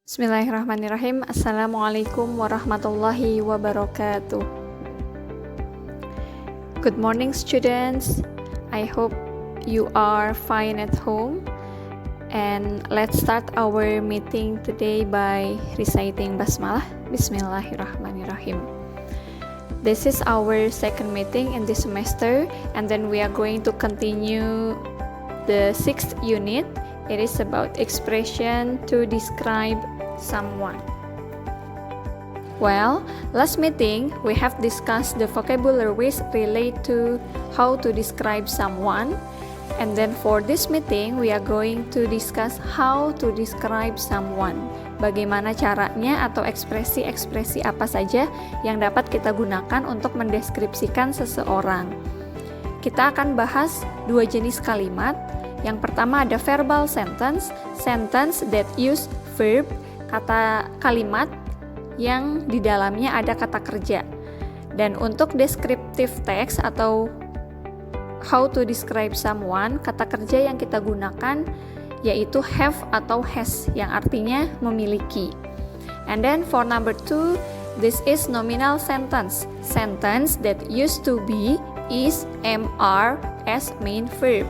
Bismillahirrahmanirrahim. Assalamualaikum warahmatullahi wabarakatuh. Good morning, students. I hope you are fine at home. And let's start our meeting today by reciting Basmalah. Bismillahirrahmanirrahim. This is our second meeting in this semester, and then we are going to continue the 6th unit. It is about expression to describe someone. Well, last meeting we have discussed the vocabularies related to how to describe someone, and then for this meeting we are going to discuss how to describe someone. Bagaimana caranya atau ekspresi-ekspresi apa saja yang dapat kita gunakan untuk mendeskripsikan seseorang. Kita akan bahas dua jenis kalimat. Yang pertama ada verbal sentence, sentence that use verb, kata kalimat yang di dalamnya ada kata kerja. Dan untuk descriptive text atau how to describe someone, kata kerja yang kita gunakan yaitu have atau has, yang artinya memiliki. And then for number 2, this is nominal sentence, sentence that used to be, is, am, are as main verb.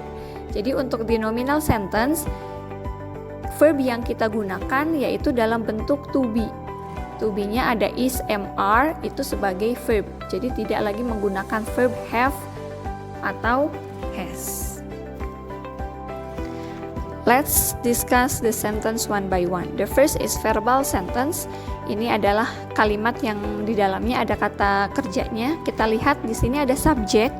Jadi untuk di nominal sentence, verb yang kita gunakan yaitu dalam bentuk to be. To be-nya ada is, am, are, itu sebagai verb. Jadi tidak lagi menggunakan verb have atau has. Let's discuss the sentence one by one. The first is verbal sentence. Ini adalah kalimat yang di dalamnya ada kata kerjanya. Kita lihat di sini ada subject.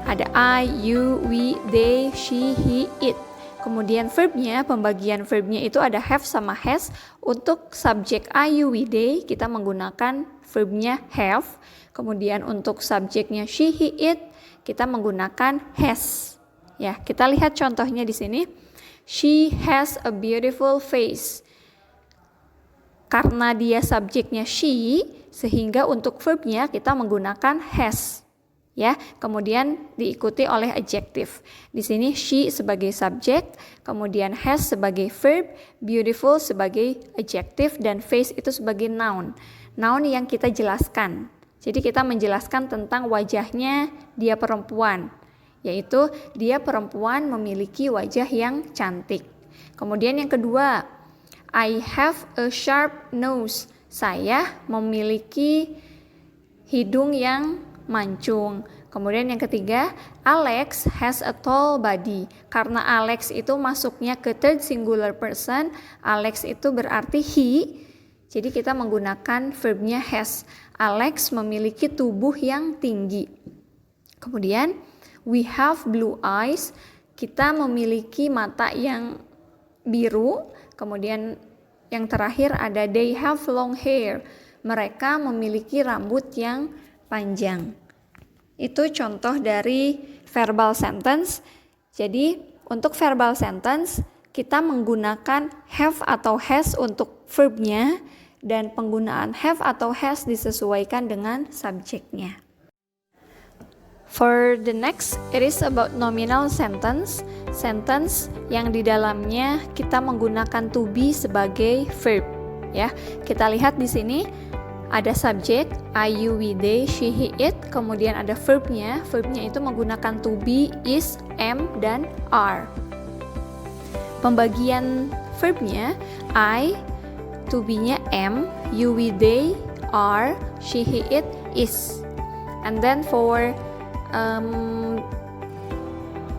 Ada I, you, we, they, she, he, it. Kemudian verbnya, pembagian verbnya itu ada have sama has. Untuk subjek I, you, we, they, kita menggunakan verbnya have. Kemudian untuk subjeknya she, he, it, kita menggunakan has. Ya, kita lihat contohnya di sini. She has a beautiful face. Karena dia subjeknya she, sehingga untuk verbnya kita menggunakan has. Ya, kemudian diikuti oleh adjective. Di sini she sebagai subjek, kemudian has sebagai verb, beautiful sebagai adjective, dan face itu sebagai noun. Noun yang kita jelaskan. Jadi kita menjelaskan tentang wajahnya dia perempuan, yaitu dia perempuan memiliki wajah yang cantik. Kemudian yang kedua, I have a sharp nose. Saya memiliki hidung yang mancung. Kemudian yang ketiga, Alex has a tall body. Karena Alex itu masuknya ke third singular person, Alex itu berarti he. Jadi kita menggunakan verbnya has. Alex memiliki tubuh yang tinggi. Kemudian we have blue eyes. Kita memiliki mata yang biru. Kemudian yang terakhir ada they have long hair. Mereka memiliki rambut yang panjang. Itu contoh dari verbal sentence. Jadi untuk verbal sentence kita menggunakan have atau has untuk verbnya, dan penggunaan have atau has disesuaikan dengan subjeknya. For the next, it is about nominal sentence, sentence yang di dalamnya kita menggunakan to be sebagai verb. Ya, kita lihat di sini. Ada subjek, I, you, we, they, she, he, it. Kemudian ada verbnya. Verbnya itu menggunakan to be, is, am, dan are. Pembagian verbnya, I, to be-nya am, you, we, they, are, she, he, it, is. And then for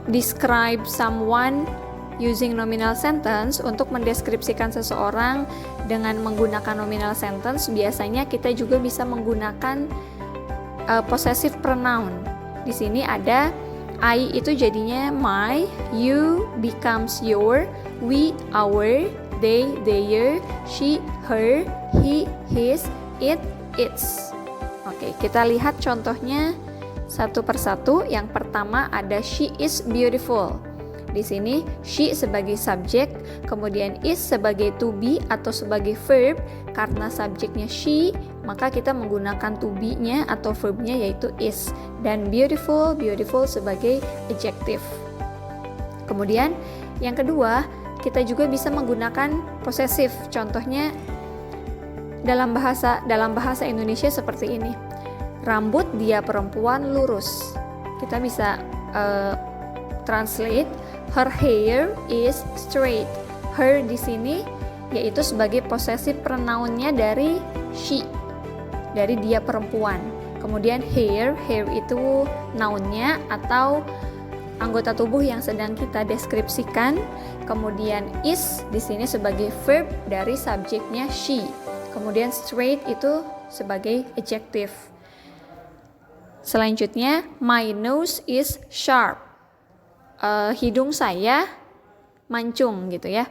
describe someone using nominal sentence, untuk mendeskripsikan seseorang dengan menggunakan nominal sentence, biasanya kita juga bisa menggunakan possessive pronoun. Di sini ada I itu jadinya my, you becomes your, we our, they their, she her, he his, it its. Oke, kita lihat contohnya satu persatu. Yang pertama ada she is beautiful. Di sini she sebagai subjek, kemudian is sebagai to be atau sebagai verb. Karena subjeknya she, maka kita menggunakan to be-nya atau verbnya yaitu is. Dan beautiful, beautiful sebagai adjective. Kemudian yang kedua, kita juga bisa menggunakan posesif. Contohnya dalam bahasa Indonesia seperti ini. Rambut dia perempuan lurus. Kita bisa translate her hair is straight. Her di sini yaitu sebagai possessive pronoun-nya dari she, dari dia perempuan. Kemudian hair itu noun-nya atau anggota tubuh yang sedang kita deskripsikan. Kemudian is di sini sebagai verb dari subjeknya she. Kemudian straight itu sebagai adjective. Selanjutnya, my nose is sharp. Hidung saya mancung gitu ya.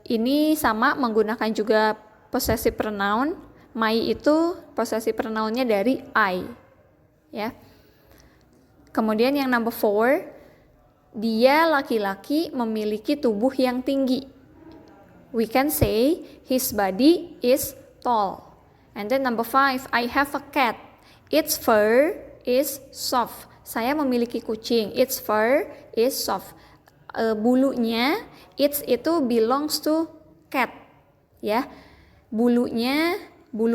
Ini sama menggunakan juga possessive pronoun. My itu possessive pronoun-nya dari I. Ya. Kemudian yang number 4, dia laki-laki memiliki tubuh yang tinggi. We can say his body is tall. And then number 5, I have a cat. Its fur is soft. Saya memiliki kucing. Its fur is soft. Bulunya, its itu belongs to cat. Ya, bulu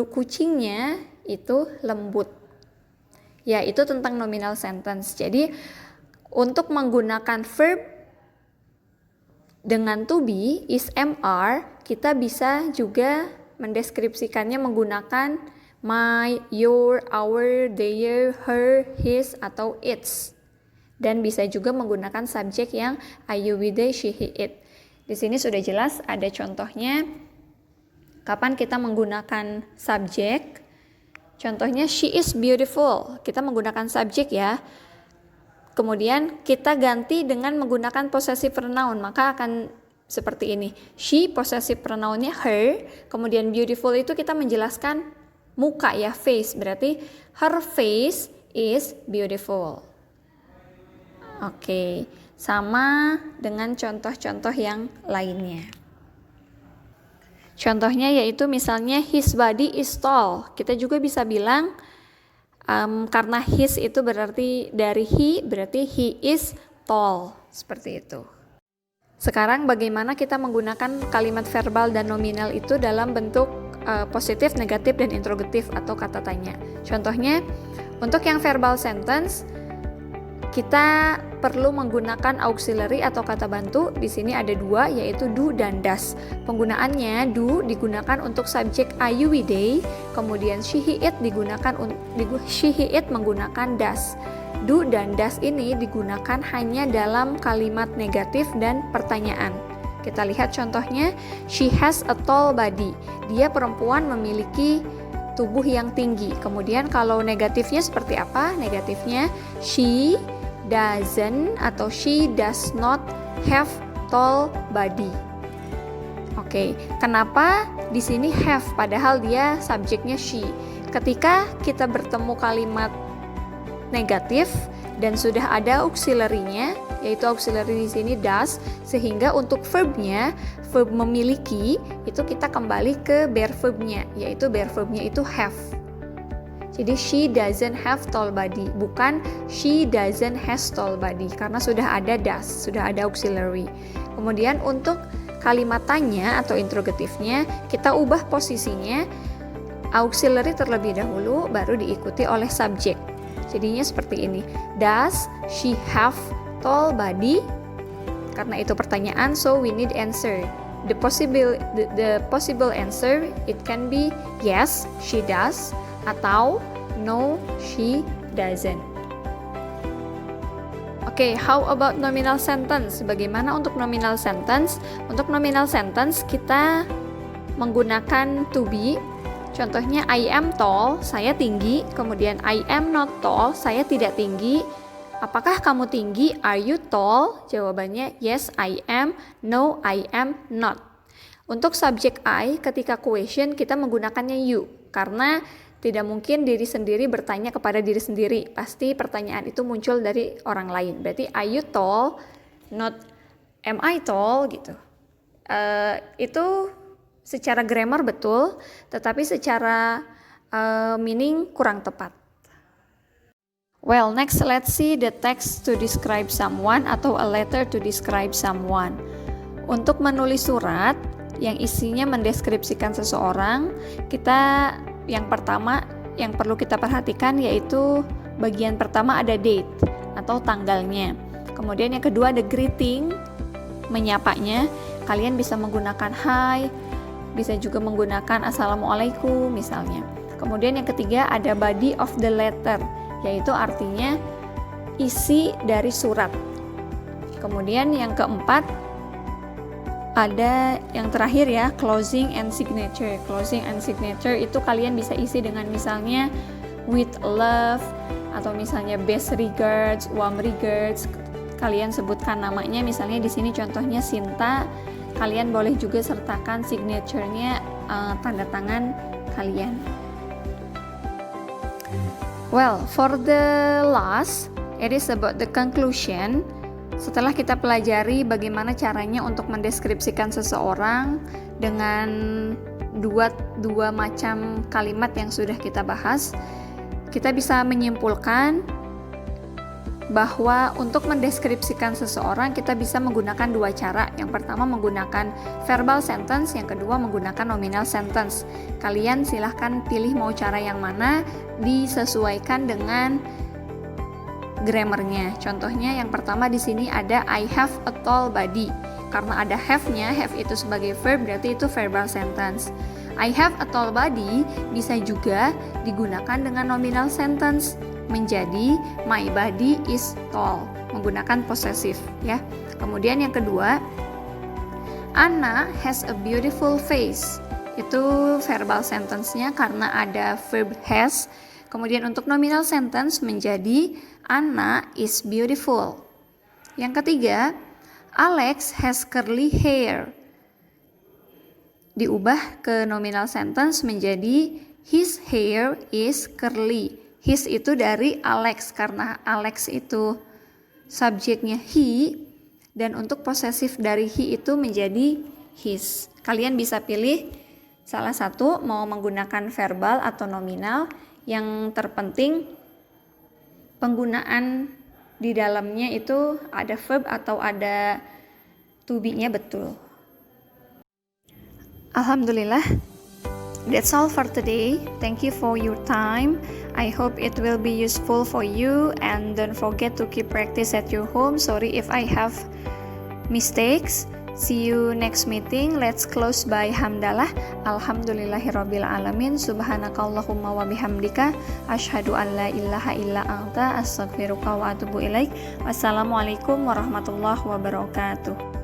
kucingnya itu lembut. Ya, itu tentang nominal sentence. Jadi, untuk menggunakan verb dengan to be, is, am, are, kita bisa juga mendeskripsikannya menggunakan my, your, our, their, her, his, atau its. Dan bisa juga menggunakan subjek yang I, you, we, they, she, he, it. Di sini sudah jelas ada contohnya kapan kita menggunakan subjek. Contohnya she is beautiful. Kita menggunakan subjek ya. Kemudian kita ganti dengan menggunakan possessive pronoun, maka akan seperti ini. She possessive pronoun-nya her, kemudian beautiful itu kita menjelaskan muka ya, face. Berarti her face is beautiful. Oke, sama dengan contoh-contoh yang lainnya. Contohnya yaitu misalnya his body is tall. Kita juga bisa bilang karena his itu berarti dari he, berarti he is tall. Seperti itu. Sekarang bagaimana kita menggunakan kalimat verbal dan nominal itu dalam bentuk positif, negatif, dan interrogatif atau kata tanya. Contohnya, untuk yang verbal sentence, kita perlu menggunakan auxiliary atau kata bantu. Di sini ada 2, yaitu do dan does. Penggunaannya, do digunakan untuk subjek I, you, we, they, kemudian she, he, it menggunakan does. Do dan does ini digunakan hanya dalam kalimat negatif dan pertanyaan. Kita lihat contohnya, she has a tall body. Dia perempuan memiliki tubuh yang tinggi. Kemudian kalau negatifnya seperti apa? Negatifnya, she doesn't atau she does not have tall body. Oke, kenapa di sini have padahal dia subjeknya she? Ketika kita bertemu kalimat negatif dan sudah ada auxiliary-nya, yaitu auxiliary di sini does, sehingga untuk verbnya, verb memiliki, itu kita kembali ke bare verbnya, yaitu bare verbnya itu have. Jadi she doesn't have tall body, bukan she doesn't has tall body, karena sudah ada does, sudah ada auxiliary. Kemudian untuk kalimat tanya atau interrogatifnya, kita ubah posisinya, auxiliary terlebih dahulu, baru diikuti oleh subjek. Jadinya seperti ini, does she have tall body? Karena itu pertanyaan, so we need answer. The possible answer, it can be yes, she does, atau no, she doesn't. Oke, how about nominal sentence? Bagaimana untuk nominal sentence? Untuk nominal sentence kita menggunakan to be. Contohnya I am tall, saya tinggi. Kemudian I am not tall, saya tidak tinggi. Apakah kamu tinggi? Are you tall? Jawabannya yes, I am. No, I am not. Untuk subjek I, ketika question kita menggunakannya you. Karena tidak mungkin diri sendiri bertanya kepada diri sendiri. Pasti pertanyaan itu muncul dari orang lain. Berarti are you tall? Not am I tall? Gitu. Itu secara grammar betul, tetapi secara meaning kurang tepat. Well, next let's see the text to describe someone atau a letter to describe someone. Untuk menulis surat yang isinya mendeskripsikan seseorang, kita yang pertama yang perlu kita perhatikan yaitu bagian pertama ada date atau tanggalnya. Kemudian yang kedua ada greeting, menyapanya. Kalian bisa menggunakan hi, bisa juga menggunakan assalamualaikum misalnya. Kemudian yang ketiga ada body of the letter, yaitu artinya isi dari surat. Kemudian yang keempat ada yang terakhir ya, closing and signature. Closing and signature itu kalian bisa isi dengan misalnya with love atau misalnya best regards, warm regards. Kalian sebutkan namanya, misalnya di sini contohnya Sinta. Kalian boleh juga sertakan signature-nya, tanda tangan kalian. Well, for the last, it is about the conclusion. Setelah kita pelajari bagaimana caranya untuk mendeskripsikan seseorang dengan dua macam kalimat yang sudah kita bahas, kita bisa menyimpulkan bahwa untuk mendeskripsikan seseorang kita bisa menggunakan dua cara. Yang pertama menggunakan verbal sentence, yang kedua menggunakan nominal sentence. Kalian silahkan pilih mau cara yang mana, disesuaikan dengan grammarnya. Contohnya yang pertama di sini ada I have a tall body. Karena ada have-nya, have itu sebagai verb berarti itu verbal sentence. I have a tall body bisa juga digunakan dengan nominal sentence menjadi my body is tall, menggunakan possessive ya. Kemudian yang kedua, Anna has a beautiful face. Itu verbal sentence-nya karena ada verb has. Kemudian untuk nominal sentence menjadi Anna is beautiful. Yang ketiga, Alex has curly hair. Diubah ke nominal sentence menjadi his hair is curly. His itu dari Alex karena Alex itu subjeknya he, dan untuk possessive dari he itu menjadi his. Kalian bisa pilih salah satu mau menggunakan verbal atau nominal. Yang terpenting penggunaan di dalamnya itu ada verb atau ada to be-nya betul. Alhamdulillah, that's all for today. Thank you for your time. I hope it will be useful for you, and don't forget to keep practice at your home. Sorry if I have mistakes. See you next meeting. Let's close by hamdalah. Alhamdulillahirabbil alamin. Subhanakallahumma wa bihamdika asyhadu an la ilaha illa anta astaghfiruka wa atubu ilaik. Wassalamualaikum warahmatullahi wabarakatuh.